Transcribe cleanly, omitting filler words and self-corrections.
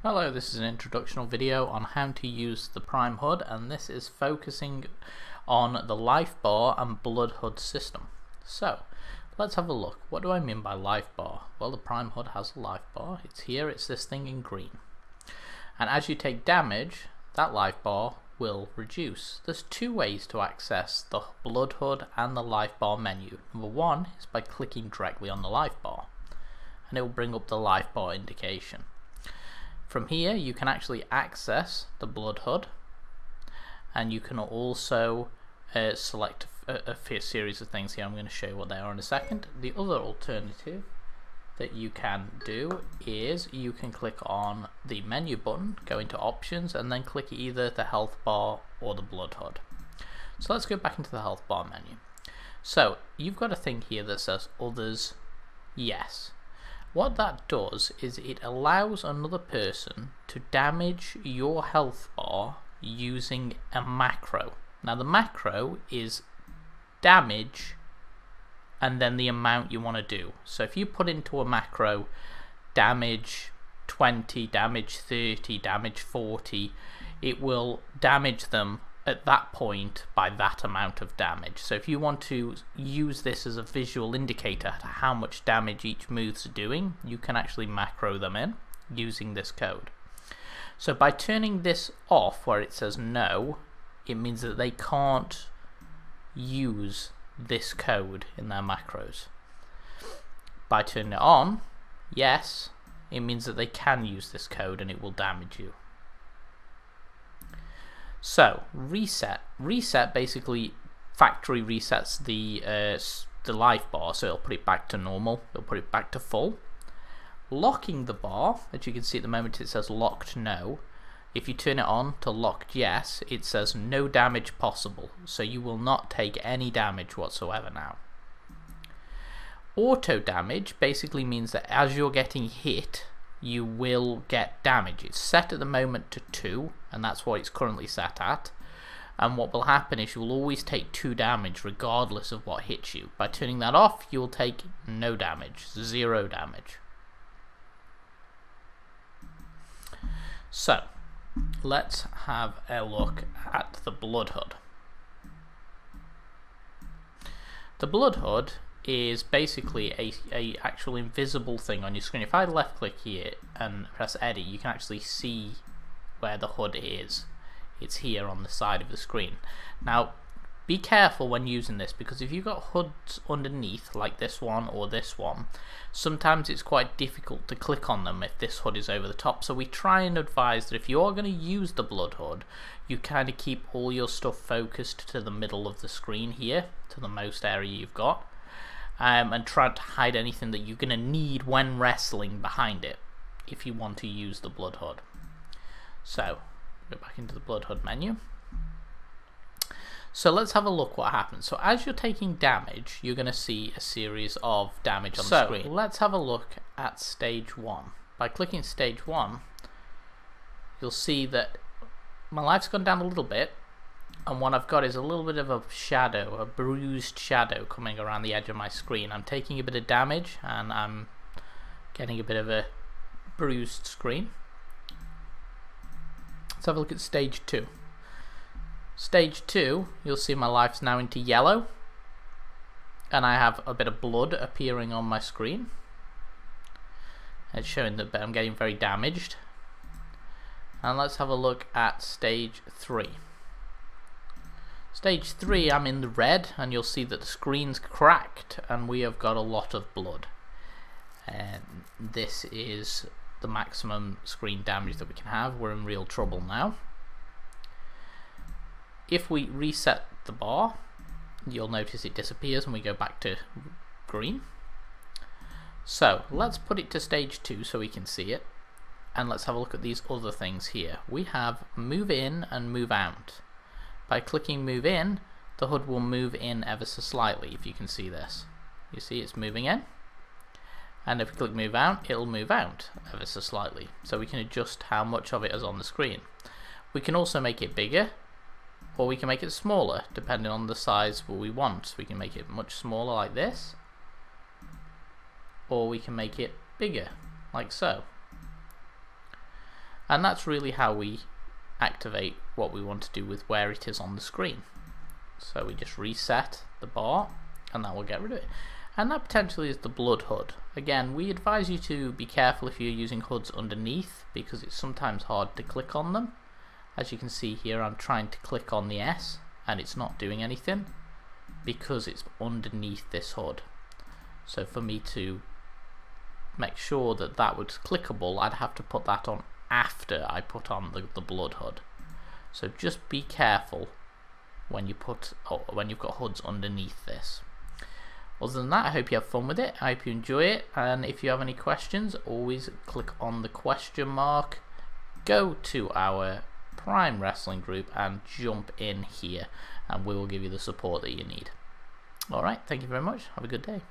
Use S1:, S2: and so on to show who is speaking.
S1: Hello, this is an introductional video on how to use the Prime HUD, and this is focusing on the Life Bar and Blood HUD system. So let's have a look. What do I mean by Life Bar? Well, the Prime HUD has a Life Bar. It's here, it's this thing in green. And as you take damage, that Life Bar will reduce. There's two ways to access the Blood HUD and the Life Bar menu. Number one is by clicking directly on the Life Bar, and it will bring up the Life Bar indication. From here you can actually access the Blood HUD, and you can also select a series of things here. I'm going to show you what they are in a second. The other alternative that you can do is you can click on the menu button, go into options, and then click either the health bar or the Blood HUD. So let's go back into the health bar menu. So you've got a thing here that says others, yes. What that does is it allows another person to damage your health bar using a macro. Now the macro is damage and then the amount you want to do. So if you put into a macro damage 20, damage 30, damage 40, it will damage them at that point by that amount of damage. So if you want to use this as a visual indicator to how much damage each move's doing, you can actually macro them in using this code. So by turning this off where it says no, it means that they can't use this code in their macros. By turning it on, yes, it means that they can use this code and it will damage you. So reset basically factory resets the life bar, so it'll put it back to normal, it'll put it back to full. Locking the bar, as you can see at the moment it says locked no. If you turn it on to locked yes, it says no damage possible, so you will not take any damage whatsoever now. Auto damage basically means that as you're getting hit, you will get damage. It's set at the moment to 2, and that's what it's currently set at. And what will happen is you will always take 2 damage regardless of what hits you. By turning that off, you will take no damage, 0 damage. So let's have a look at the Blood HUD. The Blood HUD is basically a actual invisible thing on your screen. If I left click here and press edit, you can actually see where the HUD is. It's here on the side of the screen. Now be careful when using this, because if you've got HUDs underneath like this one or this one, sometimes it's quite difficult to click on them if this HUD is over the top. So we try and advise that if you are going to use the Blood HUD, you kind of keep all your stuff focused to the middle of the screen here, to the most area you've got. And try to hide anything that you're going to need when wrestling behind it if you want to use the Blood HUD. So go back into the Blood HUD menu. So let's have a look what happens. So as you're taking damage, you're going to see a series of damage on the screen. Let's have a look at stage 1. By clicking stage 1, you'll see that my life's gone down a little bit, and what I've got is a little bit of a shadow, a bruised shadow coming around the edge of my screen. I'm taking a bit of damage and I'm getting a bit of a bruised screen. Let's have a look at stage 2. Stage 2, you'll see my life's now into yellow and I have a bit of blood appearing on my screen. It's showing that I'm getting very damaged. And let's have a look at stage 3. Stage 3, I'm in the red, and you'll see that the screen's cracked and we have got a lot of blood. And this is the maximum screen damage that we can have. We're in real trouble now. If we reset the bar, you'll notice it disappears and we go back to green. So let's put it to stage 2 so we can see it, and let's have a look at these other things here. We have move in and move out. By clicking move in, the HUD will move in ever so slightly, if you can see this. You see it's moving in, and if we click move out, it'll move out ever so slightly. So we can adjust how much of it is on the screen. We can also make it bigger, or we can make it smaller depending on the size we want. So we can make it much smaller like this, or we can make it bigger like so. And that's really how we activate what we want to do with where it is on the screen. So we just reset the bar and that will get rid of it. And that potentially is the Blood HUD. Again, we advise you to be careful if you're using HUDs underneath, because it's sometimes hard to click on them. As you can see here, I'm trying to click on the S and it's not doing anything because it's underneath this HUD. So for me to make sure that that was clickable, I'd have to put that on after I put on the Blood HUD. So just be careful when you when you've got HUDs underneath this. Other than that, I hope you have fun with it. I hope you enjoy it, and if you have any questions, always click on the question mark, go to our Prime Wrestling group and jump in here, and we will give you the support that you need. Alright, thank you very much. Have a good day.